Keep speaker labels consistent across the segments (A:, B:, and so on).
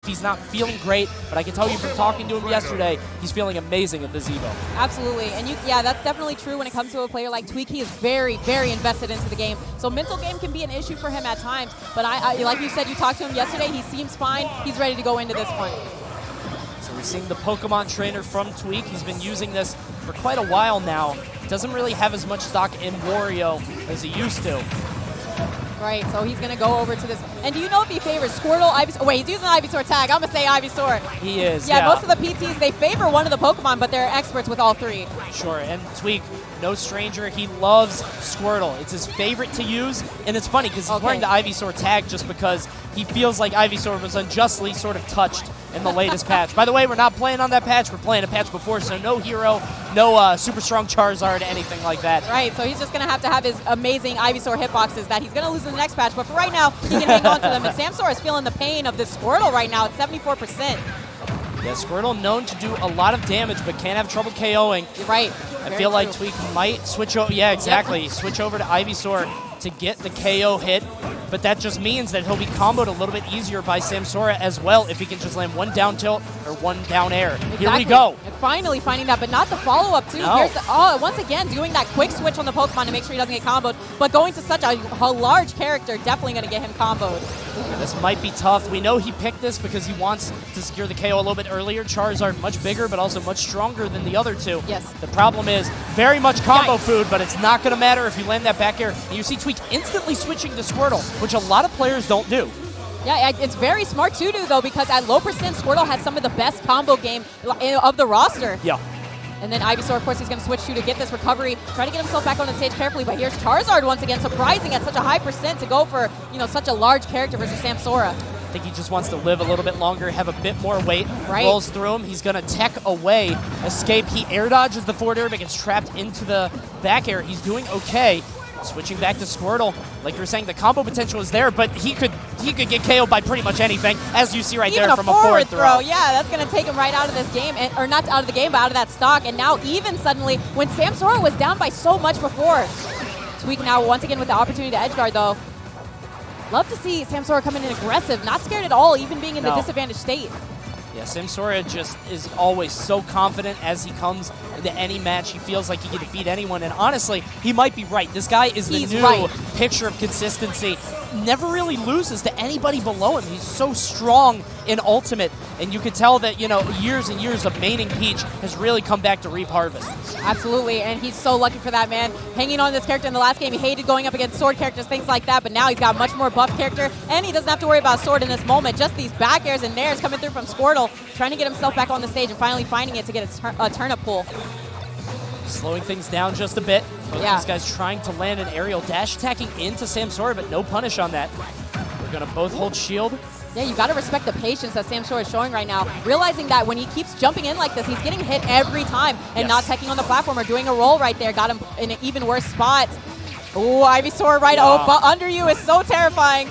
A: he's not feeling great, but I can tell you from talking to him yesterday, he's feeling amazing in this EVO.
B: Absolutely, and yeah, that's definitely true when it comes to a player like Tweek. He is very, very invested into the game. So mental game can be an issue for him at times, but I like you said, you talked to him yesterday, he seems fine. He's ready to go into this one.
A: So we're seeing the Pokemon trainer from Tweek. He's been using this for quite a while now. Doesn't really have as much stock in Wario as he used to.
B: Right, so he's going to go over to this. And do you know if he favors Squirtle, Ivysaur? Wait, he's using the Ivysaur tag. I'm going to say Ivysaur.
A: He is,
B: yeah. Most of the PTs, they favor one of the Pokemon, but they're experts with all three.
A: Sure, and Tweek, no stranger, he loves Squirtle. It's his favorite to use, and it's funny because he's wearing the Ivysaur tag just because he feels like Ivysaur was unjustly sort of touched in the latest patch. By the way, we're not playing on that patch. We're playing a patch before, so no hero, no super strong Charizard, anything like that.
B: Right, so he's just going to have his amazing Ivysaur hitboxes that he's going to lose in the next patch, but for right now, he can hang on to them. And Samsora is feeling the pain of this Squirtle right now at 74%.
A: Yeah, Squirtle known to do a lot of damage, but can have trouble KOing.
B: Right.
A: I feel like Tweek might switch over. Yeah, exactly. Yep. Switch over to Ivysaur to get the KO hit, but that just means that he'll be comboed a little bit easier by Samsora as well if he can just land one down tilt or one down air.
B: Exactly.
A: Here we go.
B: And finally finding that, but not the follow-up too.
A: No.
B: Here's the, once again, doing that quick switch on the Pokemon to make sure he doesn't get comboed, but going to such a large character, definitely going to get him comboed.
A: Yeah, this might be tough. We know he picked this because he wants to secure the KO a little bit earlier. Charizard much bigger, but also much stronger than the other two.
B: Yes.
A: The problem is very much combo food, but it's not going to matter if you land that back air. And you see Tweek instantly switching to Squirtle, which a lot of players don't do.
B: Yeah, it's very smart to do, though, because at low percent, Squirtle has some of the best combo game of the roster.
A: Yeah.
B: And then Ivysaur, of course, he's going to switch to get this recovery, try to get himself back on the stage carefully. But here's Charizard once again, surprising at such a high percent to go for, such a large character versus Samsora.
A: I think he just wants to live a little bit longer, have a bit more weight.
B: Right.
A: Rolls through him. He's going to tech away, escape. He air dodges the forward air, but gets trapped into the back air. He's doing okay. Switching back to Squirtle, like you were saying, the combo potential is there, but he could get KO'd by pretty much anything, as you see right
B: even
A: there from a forward throw.
B: Yeah, that's going to take him right out of this game, or not out of the game, but out of that stock. And now even suddenly, when Samsora was down by so much before, Tweek now once again with the opportunity to edgeguard though. Love to see Samsora coming in aggressive, not scared at all, even being in the disadvantaged state.
A: Yeah, Samsora just is always so confident as he comes into any match. He feels like he can defeat anyone, and honestly, he might be right. This guy is the new picture of consistency. Never really loses to anybody below him. He's so strong in Ultimate, and you can tell that, years and years of maining Peach has really come back to reap harvest.
B: Absolutely, and he's so lucky for that, man. Hanging on this character in the last game, he hated going up against sword characters, things like that, but now he's got much more buff character, and he doesn't have to worry about sword in this moment. Just these back airs and nairs coming through from Squirtle, trying to get himself back on the stage and finally finding it to get a turnip pull.
A: Slowing things down just a bit.
B: Yeah.
A: These guys trying to land an aerial dash attacking into Samsora, but no punish on that. We're going to both hold shield.
B: Yeah, you got to respect the patience that Samsora is showing right now, realizing that when he keeps jumping in like this, he's getting hit every time and not teching on the platform or doing a roll right there. Got him in an even worse spot. Oh, Ivysaur right under you is so terrifying.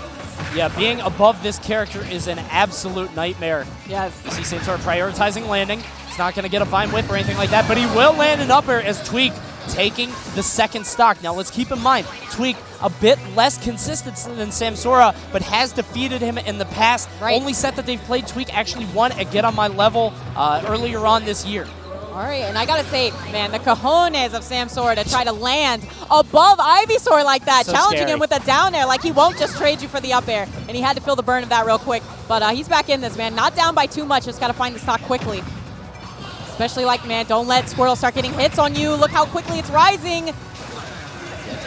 A: Yeah, being above this character is an absolute nightmare.
B: Yes.
A: You see Samsora prioritizing landing. He's not going to get a fine whip or anything like that, but he will land an up air as Tweek taking the second stock. Now let's keep in mind, Tweek a bit less consistent than Samsora, but has defeated him in the past. Only set that they've played, Tweek actually won a Get On My Level earlier on this year.
B: All right, and I gotta say, man, the cojones of Samsora to try to land above Ivysaur like that,
A: so
B: challenging
A: scary.
B: him with a down air, like he won't just trade you for the up air, and he had to feel the burn of that real quick. But he's back in this, man. Not down by too much, just gotta find the stock quickly. Especially like, man, don't let Squirtle start getting hits on you. Look how quickly it's rising.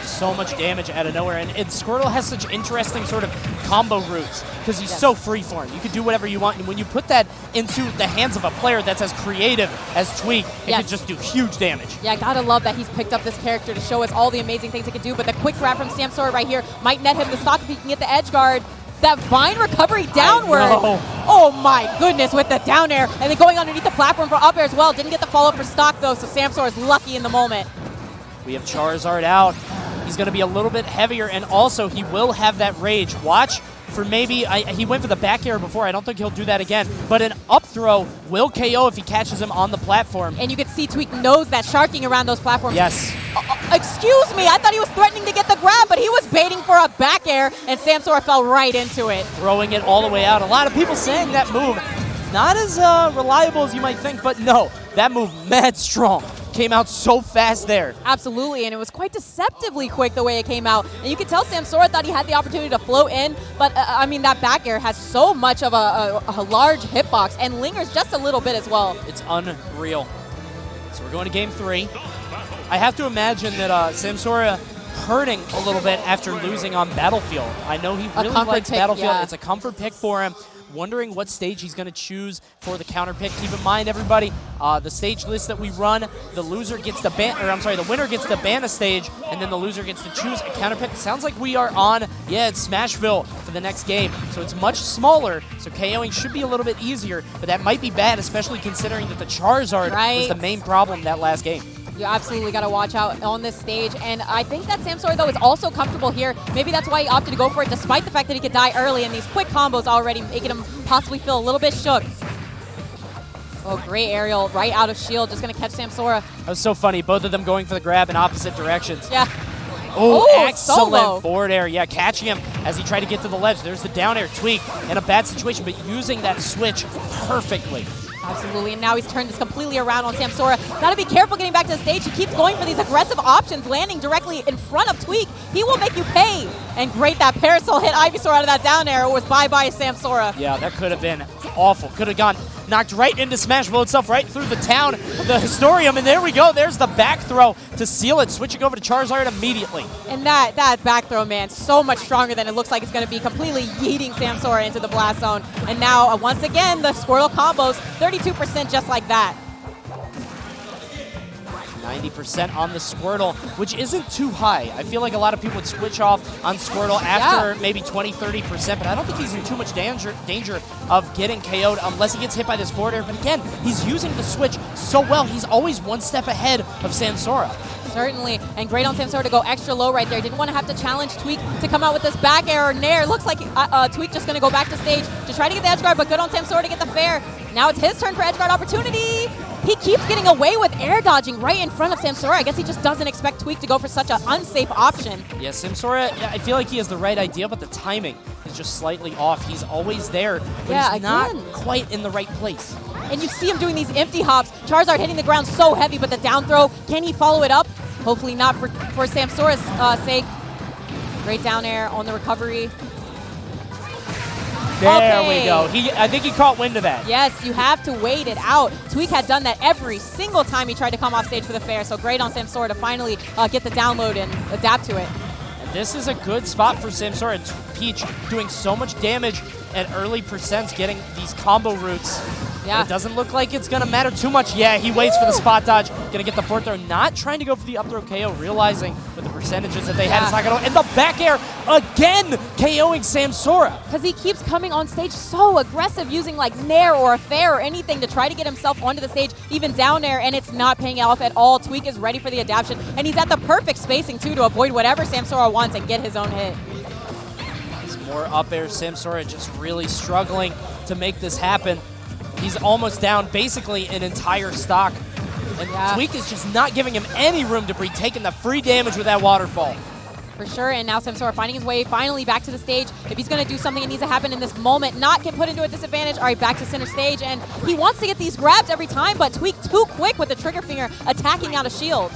A: So much damage out of nowhere, and Squirtle has such interesting sort of combo routes because he's so freeform. You can do whatever you want, and when you put that into the hands of a player that's as creative as Tweek, it can just do huge damage. Yeah,
B: gotta love that he's picked up this character to show us all the amazing things he can do, but the quick grab from Samsora right here might net him the stock if he can get the edge guard. That vine recovery downward. Oh my goodness, with the down air, and then going underneath the platform for up air as well. Didn't get the follow-up for stock though, so Samsora is lucky in the moment.
A: We have Charizard out. He's going to be a little bit heavier, and also he will have that rage. Watch for maybe, he went for the back air before. I don't think he'll do that again. But an up throw will KO if he catches him on the platform.
B: And you can see Tweek knows that sharking around those platforms.
A: Yes.
B: Excuse me, I thought he was threatening to get the grab, but he was baiting for a back air, and Samsora fell right into it.
A: Throwing it all the way out. A lot of people saying that move not as reliable as you might think, but no, that move mad strong. Came out so fast there.
B: Absolutely, and it was quite deceptively quick the way it came out. And you could tell Samsora thought he had the opportunity to float in, but I mean, that back air has so much of a large hitbox and lingers just a little bit as well.
A: It's unreal. So we're going to game 3. I have to imagine that Samsora hurting a little bit after losing on Battlefield. I know he really likes Battlefield.
B: Yeah.
A: It's a comfort pick for him. Wondering what stage he's going to choose for the counter pick. Keep in mind, everybody, the stage list that we run, the loser gets to ban, or I'm sorry, the winner gets to ban a stage, and then the loser gets to choose a counter pick. Sounds like we are on, it's Smashville for the next game. So it's much smaller, so KOing should be a little bit easier, but that might be bad, especially considering that the Charizard was the main problem that last game.
B: You absolutely got to watch out on this stage, and I think that Samsora, though, is also comfortable here. Maybe that's why he opted to go for it, despite the fact that he could die early, and these quick combos already making him possibly feel a little bit shook. Oh, great aerial right out of shield, just going to catch Samsora.
A: That was so funny, both of them going for the grab in opposite directions.
B: Yeah.
A: Oh, excellent
B: solo.
A: forward air. Yeah, catching him as he tried to get to the ledge. There's the down air. Tweek in a bad situation, but using that switch perfectly.
B: Absolutely, and now he's turned this completely around on Samsora. Gotta be careful getting back to the stage. He keeps going for these aggressive options, landing directly in front of Tweek. He will make you pay. And great, that parasol hit Ivysaur out of that down air. It was bye-bye Samsora.
A: Yeah, that could have been awful. Could have gone knocked right into Smashville itself, right through the town, the Historium, and there we go. There's the back throw to seal it, switching over to Charizard immediately.
B: And that back throw, man, so much stronger than it looks like it's going to be, completely yeeting Samsora into the blast zone. And now, once again, the Squirtle combos, 32% just like that.
A: 90% on the Squirtle, which isn't too high. I feel like a lot of people would switch off on Squirtle after maybe 20-30%, but I don't think he's in too much danger of getting KO'd unless he gets hit by this forward air. But again, he's using the switch so well. He's always one step ahead of Samsora.
B: Certainly, and great on Samsora to go extra low right there. Didn't want to have to challenge Tweek to come out with this back air or nair. Looks like Tweek just going to go back to stage to try to get the edge guard, but good on Samsora to get the fair. Now it's his turn for edge guard opportunity. He keeps getting away with air dodging right in front of Samsora. I guess he just doesn't expect Tweek to go for such an unsafe option.
A: Yeah, Samsora, I feel like he has the right idea, but the timing is just slightly off. He's always there, but he's not quite in the right place.
B: And you see him doing these empty hops. Charizard hitting the ground so heavy, but the down throw, can he follow it up? Hopefully not for Samsora's sake. Great down air on the recovery.
A: There we go. I think he caught wind of that.
B: Yes, you have to wait it out. Tweek had done that every single time he tried to come off stage for the fair, so great on Samsora to finally get the download and adapt to it.
A: And this is a good spot for Samsora. Peach doing so much damage at early percents, getting these combo routes. Yeah. It doesn't look like it's going to matter too much. Yeah, he waits for the spot dodge. Going to get the forward throw. Not trying to go for the up throw KO, realizing with the percentages that they had, it's not going to. And the back air again, KOing Samsora.
B: Because he keeps coming on stage so aggressive, using like nair or a fair or anything to try to get himself onto the stage, even down air, and it's not paying off at all. Tweek is ready for the adaptation, and he's at the perfect spacing too to avoid whatever Samsora wants and get his own hit.
A: More up air. Samsora just really struggling to make this happen. He's almost down basically an entire stock. And Tweek is just not giving him any room to breathe, taking the free damage with that waterfall.
B: For sure, and now Samsora finding his way finally back to the stage. If he's going to do something, it needs to happen in this moment, not get put into a disadvantage. All right, back to center stage, and he wants to get these grabs every time, but Tweek too quick with the trigger finger attacking out of shield.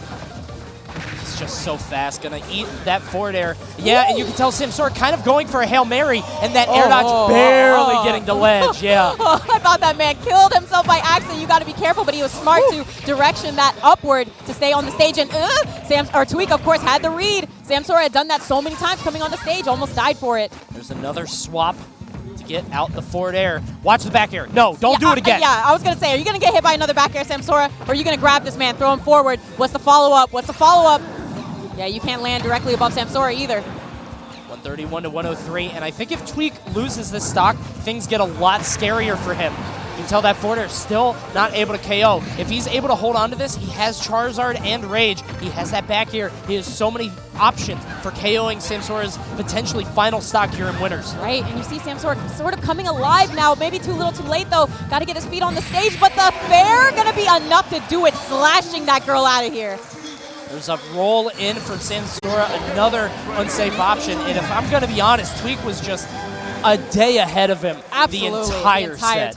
A: He's just so fast, gonna eat that forward air. Yeah, and you can tell Samsora kind of going for a Hail Mary, and that air dodge barely getting to ledge, yeah.
B: I thought that man killed himself by accident. You gotta be careful, but he was smart to direction that upward to stay on the stage, and Tweek, of course, had the read. Samsora had done that so many times coming on the stage, almost died for it.
A: There's another swap to get out the forward air. Watch the back air. No, don't do it again.
B: Yeah, I was gonna say, are you gonna get hit by another back air, Samsora, or are you gonna grab this man, throw him forward? What's the follow-up? What's the follow-up? Yeah, you can't land directly above Samsora either.
A: 131 to 103, and I think if Tweek loses this stock, things get a lot scarier for him. You can tell that forward air still not able to KO. If he's able to hold on to this, he has Charizard and Rage. He has that back air. He has so many options for KOing Samsora's potentially final stock here in Winners.
B: Right, and you see Samsora sort of coming alive now. Maybe too little too late, though. Got to get his feet on the stage, but the fair going to be enough to do it, slashing that girl out of here.
A: There's a roll in from Samsora, another unsafe option. And if I'm going to be honest, Tweek was just a day ahead of him
B: Absolutely,
A: the entire
B: time.
A: set.